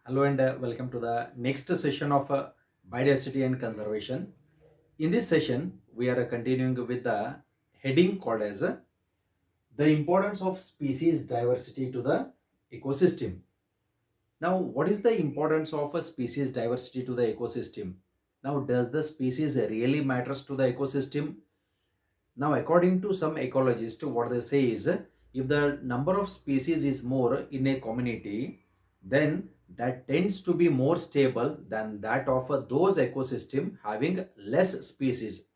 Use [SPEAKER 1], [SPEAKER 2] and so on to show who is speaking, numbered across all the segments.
[SPEAKER 1] Hello and welcome to the next session of biodiversity and conservation. In this session, we are continuing with the heading called as the importance of species diversity to the ecosystem. Now, what is the importance of a species diversity to the ecosystem? Now, does the species really matters to the ecosystem? Now, according to some ecologists, what they say is if the number of species is more in a community, then that tends to be more stable than that of those ecosystem having less species.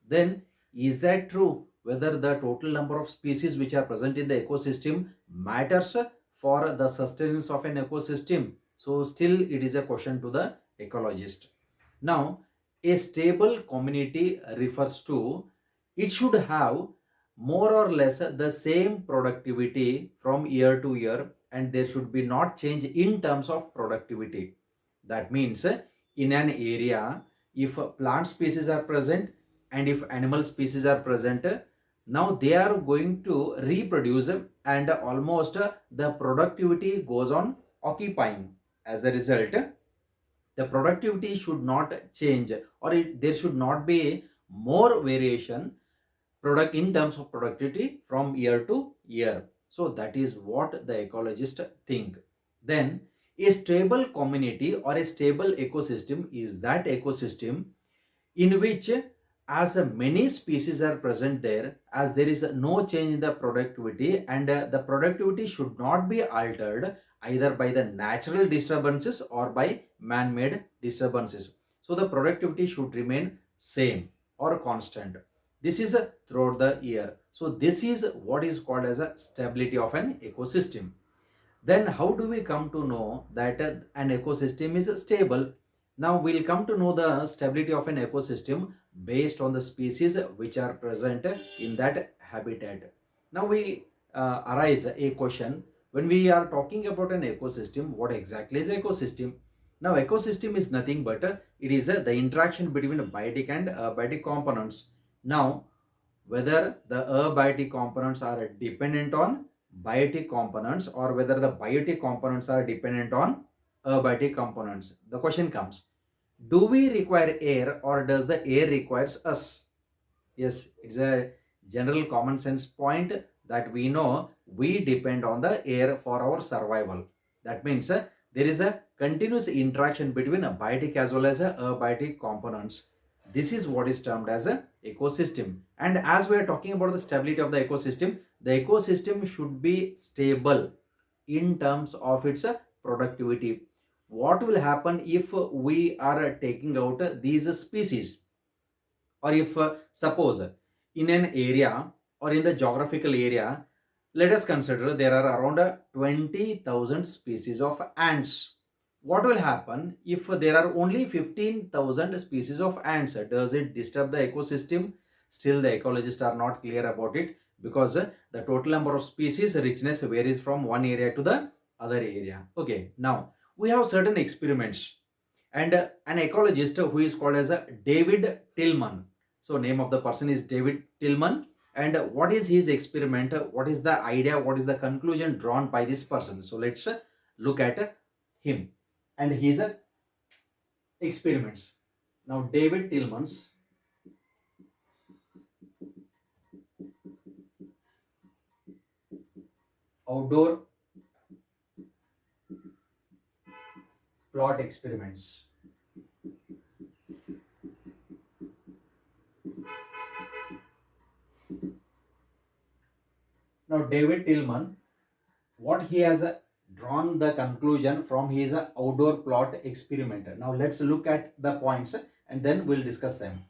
[SPEAKER 1] Then, is that true? Whether the total number of species which are present in the ecosystem matters for the sustenance of an ecosystem? So, still it is a question to the ecologist. Now, a stable community refers to it should have more or less the same productivity from year to year, and there should be not change in terms of productivity. That means in an area, if plant species are present and if animal species are present, now they are going to reproduce, and almost the productivity goes on occupying. As a result, the productivity should not change, or there should not be more variation product in terms of productivity from year to year. So that is what the ecologists think. Then a stable community or a stable ecosystem is that ecosystem in which as many species are present there, as there is no change in the productivity, and the productivity should not be altered either by the natural disturbances or by man-made disturbances. So the productivity should remain same or constant. This is throughout the year. So this is what is called as a stability of an ecosystem. Then how do we come to know that an ecosystem is stable? Now we'll come to know the stability of an ecosystem based on the species which are present in that habitat. Now we arise a question, when we are talking about an ecosystem, what exactly is ecosystem? Now ecosystem is nothing but it is the interaction between biotic and abiotic components. Now whether the abiotic components are dependent on biotic components or whether the biotic components are dependent on abiotic components. The question comes, do we require air or does the air requires us? Yes, it's a general common sense point that we know we depend on the air for our survival. That means there is a continuous interaction between abiotic as well as abiotic components. This is what is termed as a ecosystem. And as we are talking about the stability of the ecosystem should be stable in terms of its productivity. What will happen if we are taking out these species, or if suppose in an area or in the geographical area, let us consider there are around 20,000 species of ants. What will happen if there are only 15,000 species of ants? Does it disturb the ecosystem? Still the ecologists are not clear about it, because the total number of species richness varies from one area to the other area. Okay, now we have certain experiments, and an ecologist who is called as David Tillman. So name of the person is David Tillman, and what is his experiment? What is the idea? What is the conclusion drawn by this person? So let's look at him and his experiments. Now David Tillman's outdoor plot experiments. Now David Tillman, what he has drawn the conclusion from his outdoor plot experiment. Now let's look at the points and then we'll discuss them.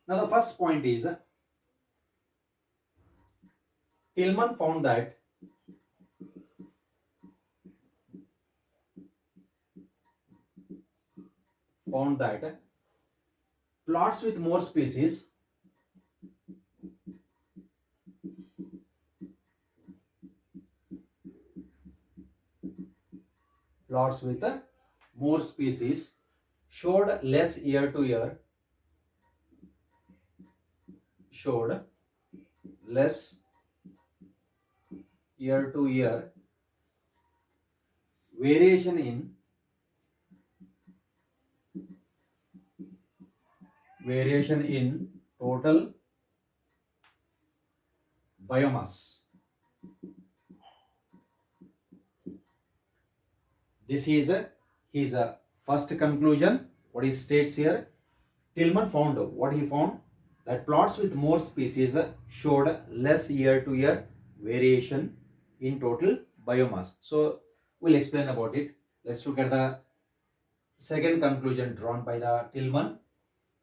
[SPEAKER 1] Now the first point is Tillman found that plots with more species plots with more species showed less year to year, showed less year to year variation in variation in total biomass. This is his first conclusion. What he states here, Tillman found, what he found, that plots with more species showed less year-to-year variation in total biomass. So we'll explain about it. Let's look at the second conclusion drawn by the Tillman.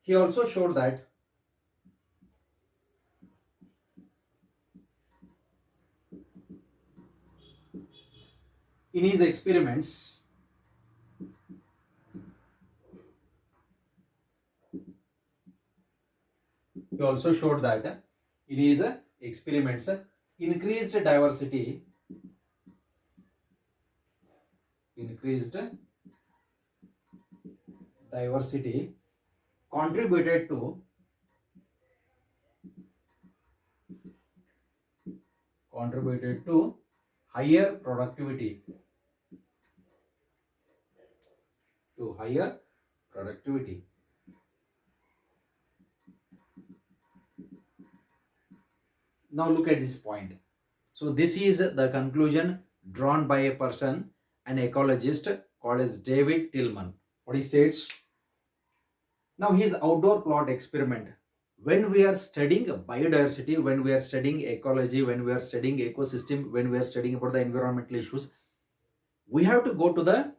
[SPEAKER 1] He also showed that in his experiments, he also showed that in his experiments, increased diversity contributed to higher productivity. Now look at this point. So this is the conclusion drawn by a person, an ecologist called as David Tillman. What he states, now his outdoor plot experiment, when we are studying biodiversity, when we are studying ecology, when we are studying ecosystem, when we are studying about the environmental issues, we have to go to the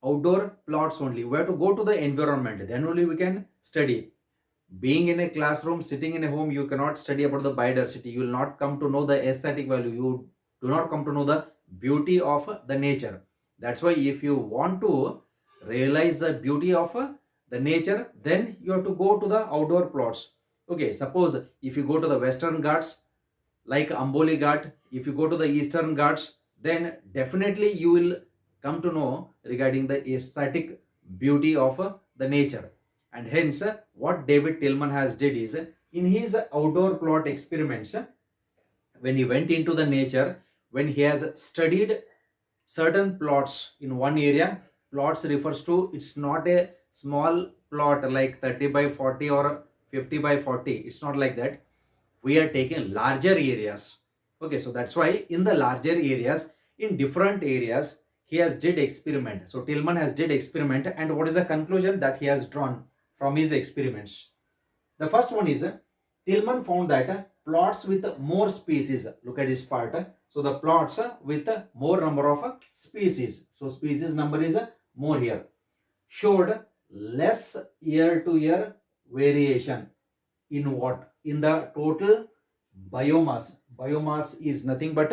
[SPEAKER 1] outdoor plots only. We have to go to the environment, then only we can study. Being in a classroom, sitting in a home, you cannot study about the biodiversity. You will not come to know the aesthetic value. You do not come to know the beauty of the nature. That's why if you want to realize the beauty of the nature, then you have to go to the outdoor plots. Okay, suppose if you go to the Western Ghats, like Amboli Ghat, if you go to the Eastern Ghats, then definitely you will come to know regarding the aesthetic beauty of the nature. And hence, what David Tillman has did is, in his outdoor plot experiments, when he went into the nature, when he has studied certain plots in one area, plots refers to, it's not a small plot like 30 by 40 or 50 by 40. It's not like that. We are taking larger areas. Okay, so that's why in the larger areas, in different areas, he has did experiment. So Tillman has did experiment, and what is the conclusion that he has drawn from his experiments? The first one is, Tillman found that plots with more species, look at this part. So the plots with more number of species, so species number is more here, showed less year-to-year variation in what? In the total biomass. Biomass is nothing but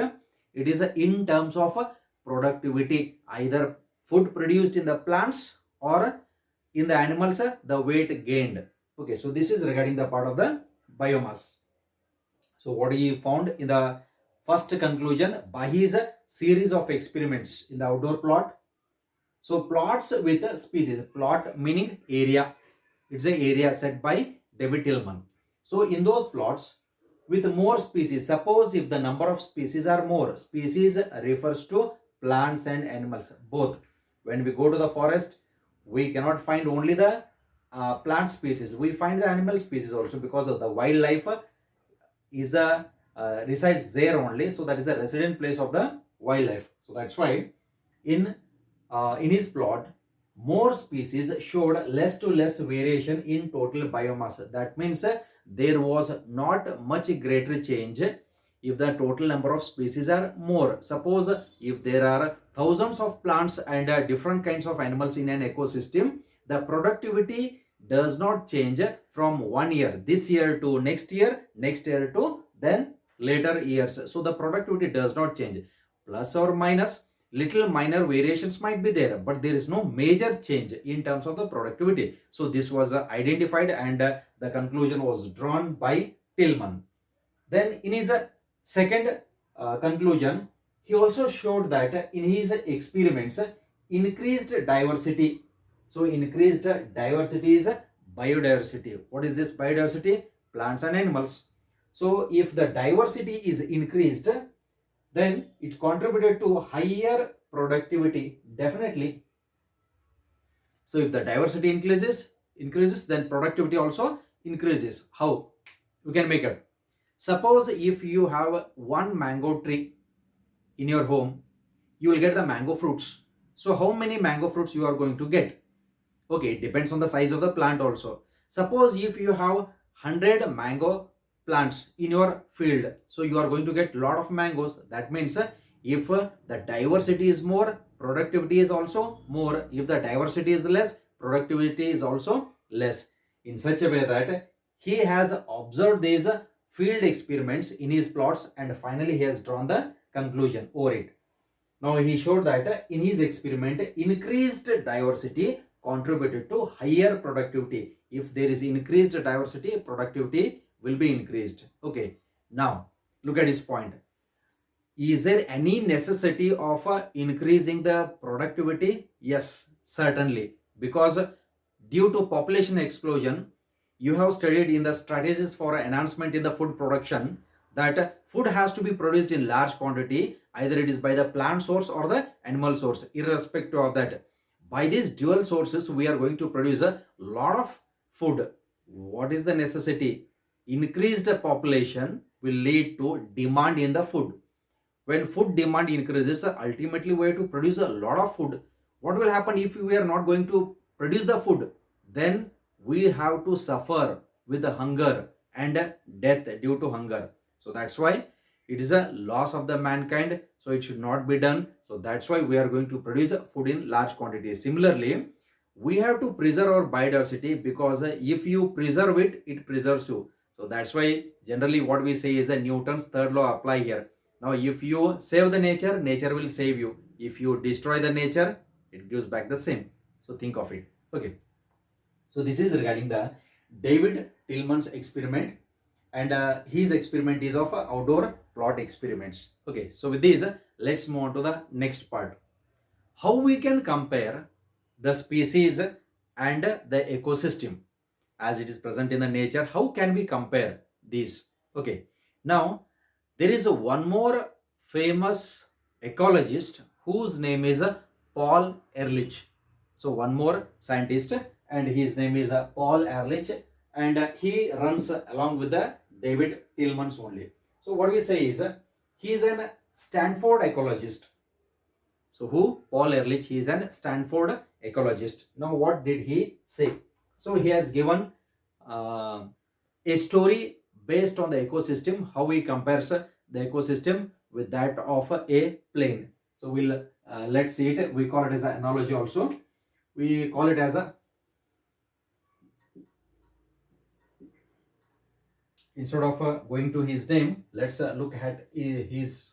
[SPEAKER 1] it is in terms of productivity, either food produced in the plants or in the animals, the weight gained. Okay, so this is regarding the part of the biomass. So what he found in the first conclusion by his series of experiments in the outdoor plot. So plots with species, plot meaning area, it's an area set by David Tillman. So in those plots with more species, suppose if the number of species are more, species refers to plants and animals both. When we go to the forest, we cannot find only the plant species, we find the animal species also, because of the wildlife is a resides there only. So that is a resident place of the wildlife. So that's why in his plot, more species showed less to less variation in total biomass. That means there was not much greater change if the total number of species are more. Suppose if there are thousands of plants and different kinds of animals in an ecosystem, the productivity does not change from one year, this year to next year to then later years. So the productivity does not change. Plus or minus, little minor variations might be there, but there is no major change in terms of the productivity. So this was identified, and the conclusion was drawn by Tillman. Then in his second conclusion, he also showed that in his experiments, increased diversity. So increased diversity is biodiversity. What is this biodiversity? Plants and animals. So if the diversity is increased, then it contributed to higher productivity, definitely. So if the diversity increases, then productivity also increases. How? We can make it. Suppose if you have one mango tree in your home, you will get the mango fruits. So how many mango fruits you are going to get? Okay, it depends on the size of the plant also. Suppose if you have 100 mango plants in your field, so you are going to get lot of mangoes. That means if the diversity is more, productivity is also more. If the diversity is less, productivity is also less. In such a way that he has observed these field experiments in his plots, and finally he has drawn the conclusion over it. Now he showed that in his experiment, increased diversity contributed to higher productivity. If there is increased diversity, productivity will be increased. Okay. Now look at his point. Is there any necessity of increasing the productivity? Yes, certainly. Because due to population explosion, you have studied in the strategies for enhancement in the food production that food has to be produced in large quantity, either it is by the plant source or the animal source. Irrespective of that, by these dual sources we are going to produce a lot of food. What is the necessity? Increased population will lead to demand in the food. When food demand increases, ultimately we have to produce a lot of food. What will happen if we are not going to produce the food? Then we have to suffer with the hunger and death due to hunger. So that's why it is a loss of the mankind, so it should not be done. So that's why we are going to produce food in large quantities. Similarly, we have to preserve our biodiversity, because if you preserve it, it preserves you. So that's why generally what we say is a Newton's third law apply here. Now if you save the nature, nature will save you. If you destroy the nature, it gives back the same. So think of it. Okay. So this is regarding the David Tillman's experiment, and his experiment is of outdoor plot experiments. Okay. So with this, let's move on to the next part. How we can compare the species and the ecosystem as it is present in the nature. How can we compare these? Okay. Now there is one more famous ecologist whose name is Paul Ehrlich. So one more scientist, and his name is Paul Ehrlich, and he runs along with the David Tillmans only. So what we say is he is an Stanford ecologist. So who? Paul Ehrlich. He is an Stanford ecologist. Now what did he say? So he has given a story based on the ecosystem, how he compares the ecosystem with that of a plane. So we'll let's see it. We call it as an analogy also. We call it as a, instead of going to his name, let's look at his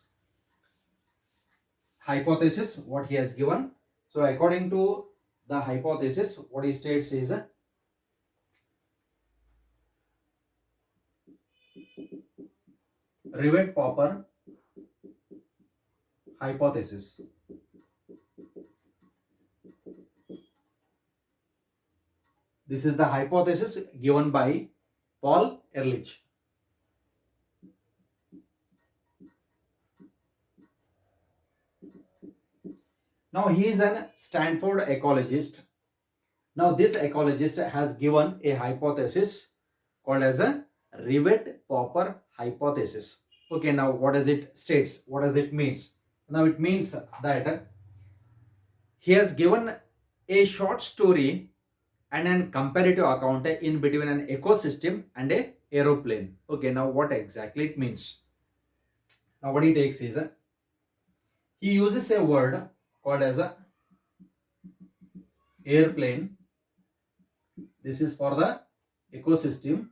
[SPEAKER 1] hypothesis, what he has given. So according to the hypothesis, what he states is Rivet Popper hypothesis. This is the hypothesis given by Paul Ehrlich. Now he is a Stanford ecologist. Now this ecologist has given a hypothesis called as a Rivet Popper hypothesis. Okay, now what does it states? What does it means? Now it means that he has given a short story and an comparative account in between an ecosystem and a aeroplane. Okay, now what exactly it means? Now what he takes is he uses a word called as a airplane. This is for the ecosystem.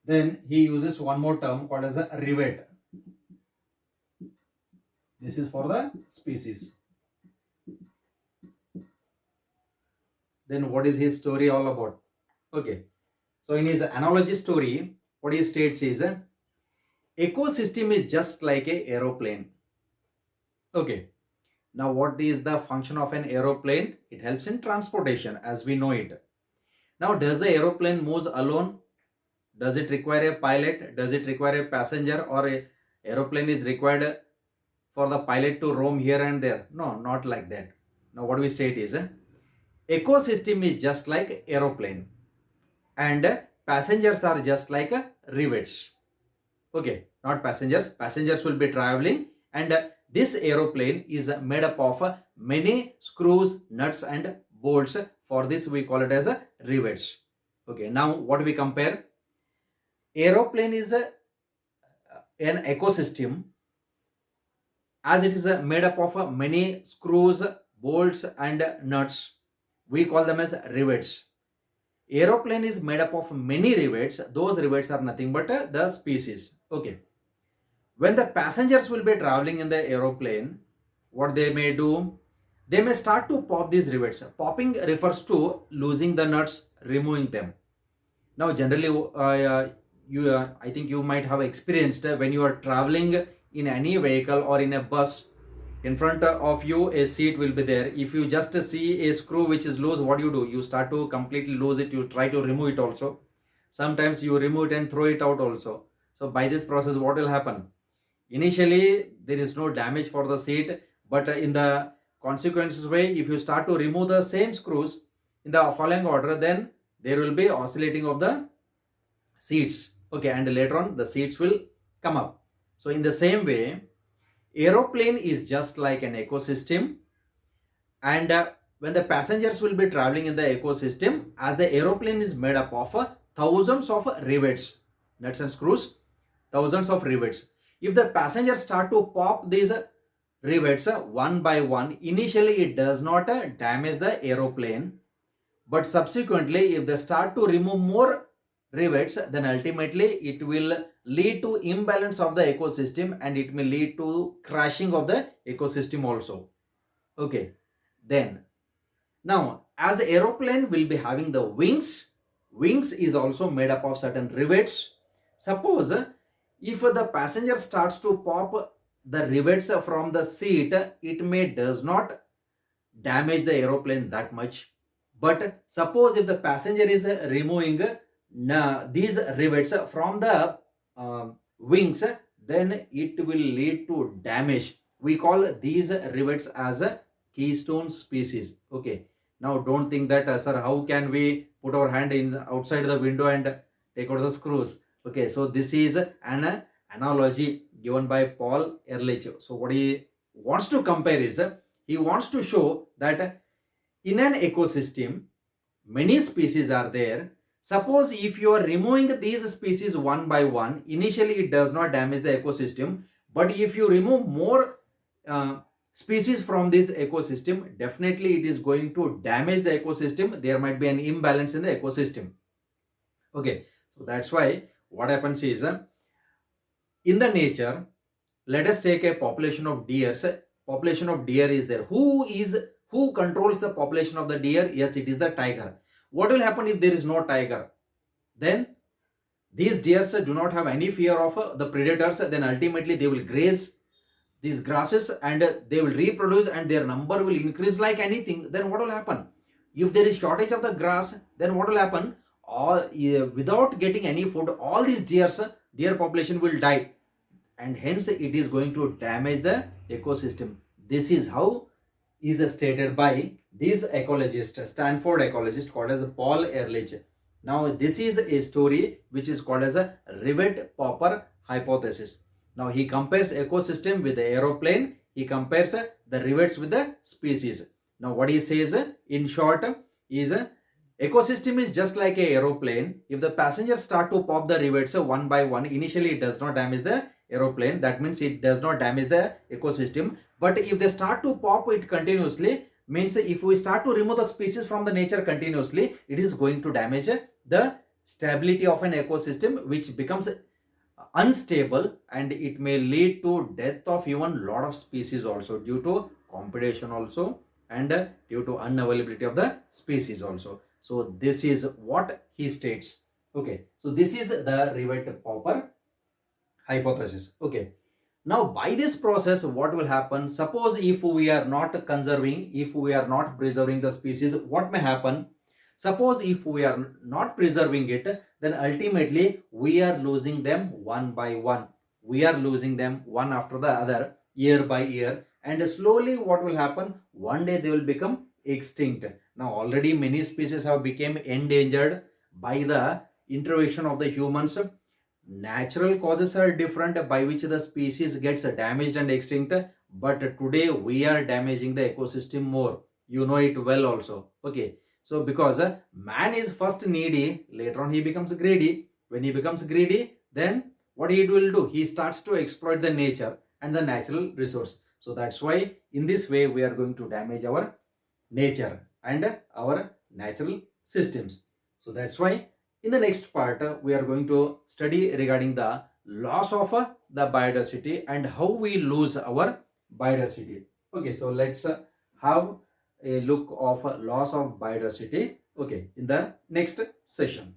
[SPEAKER 1] Then he uses one more term called as a rivet. This is for the species. Then what is his story all about? Okay. So in his analogy story, what he states is ecosystem is just like a aeroplane. Okay. Now what is the function of an aeroplane? It helps in transportation as we know it. Now does the aeroplane moves alone? Does it require a pilot? Does it require a passenger, or a aeroplane is required for the pilot to roam here and there? No, not like that. Now what we state is ecosystem is just like aeroplane and passengers are just like rivets. Okay, not passengers. Passengers will be traveling and this aeroplane is made up of many screws, nuts and bolts. For this we call it as rivets. Okay, now what we compare? Aeroplane is an ecosystem as it is made up of many screws, bolts and nuts. We call them as rivets. Aeroplane is made up of many rivets. Those rivets are nothing but the species. Okay. When the passengers will be traveling in the aeroplane, what they may do? They may start to pop these rivets. Popping refers to losing the nuts, removing them. Now, generally, I think you might have experienced when you are traveling in any vehicle or in a bus. In front of you, a seat will be there. If you just see a screw which is loose, what you do? You start to completely lose it. You try to remove it also. Sometimes you remove it and throw it out also. So by this process, what will happen? Initially, there is no damage for the seat, but in the consequences way, if you start to remove the same screws in the following order, then there will be oscillating of the seats. Okay, and later on the seats will come up. So in the same way, aeroplane is just like an ecosystem, and when the passengers will be traveling in the ecosystem, as the aeroplane is made up of thousands of rivets, nuts and screws, thousands of rivets. If the passengers start to pop these rivets one by one, initially it does not damage the aeroplane, but subsequently if they start to remove more rivets, then ultimately it will lead to imbalance of the ecosystem and it may lead to crashing of the ecosystem also. Okay, then now as aeroplane will be having the wings, wings is also made up of certain rivets. Suppose if the passenger starts to pop the rivets from the seat, it may does not damage the aeroplane that much. But suppose if the passenger is removing these rivets from the wings, then it will lead to damage. We call these rivets as a keystone species. Okay, now don't think that sir, how can we put our hand in outside the window and take out the screws? Okay, so this is an analogy given by Paul Ehrlich. So what he wants to compare is he wants to show that in an ecosystem many species are there. Suppose if you are removing these species one by one, initially it does not damage the ecosystem, but if you remove more species from this ecosystem, definitely it is going to damage the ecosystem. There might be an imbalance in the ecosystem. Okay, so that's why what happens is in the nature, let us take a population of deers. Population of deer is there. Who controls the population of the deer? Yes, it is the tiger. What will happen if there is no tiger? Then these deers do not have any fear of the predators. Then ultimately they will graze these grasses and they will reproduce and their number will increase like anything. Then what will happen? If there is shortage of the grass, then what will happen? All without getting any food, all these deer population will die, and hence it is going to damage the ecosystem. This is how is stated by this ecologist, Stanford ecologist called as Paul Ehrlich. Now this is a story which is called as a Rivet popper hypothesis. Now he compares ecosystem with the aeroplane. He compares the rivets with the species. Now what he says in short is ecosystem is just like a aeroplane. If the passengers start to pop the rivets one by one, initially it does not damage the aeroplane. That means it does not damage the ecosystem. But if they start to pop it continuously, means if we start to remove the species from the nature continuously, it is going to damage the stability of an ecosystem, which becomes unstable, and it may lead to death of even lot of species also due to competition also, and due to unavailability of the species also. So this is what he states. Okay, so this is the Rivet popper hypothesis. Okay, now by this process what will happen? Suppose if we are not conserving, if we are not preserving the species, what may happen? Suppose if we are not preserving it, then ultimately we are losing them one by one. We are losing them one after the other, year by year, and slowly what will happen? One day they will become extinct. Now already many species have become endangered by the intervention of the humans. Natural causes are different by which the species gets damaged and extinct, but today we are damaging the ecosystem more. You know it well also. Okay, so because man is first needy, later on he becomes greedy. When he becomes greedy, then what he will do? He starts to exploit the nature and the natural resource. So that's why in this way we are going to damage our nature and our natural systems. So that's why in the next part we are going to study regarding the loss of the biodiversity and how we lose our biodiversity. Okay, so let's have a look of loss of biodiversity, okay, in the next session.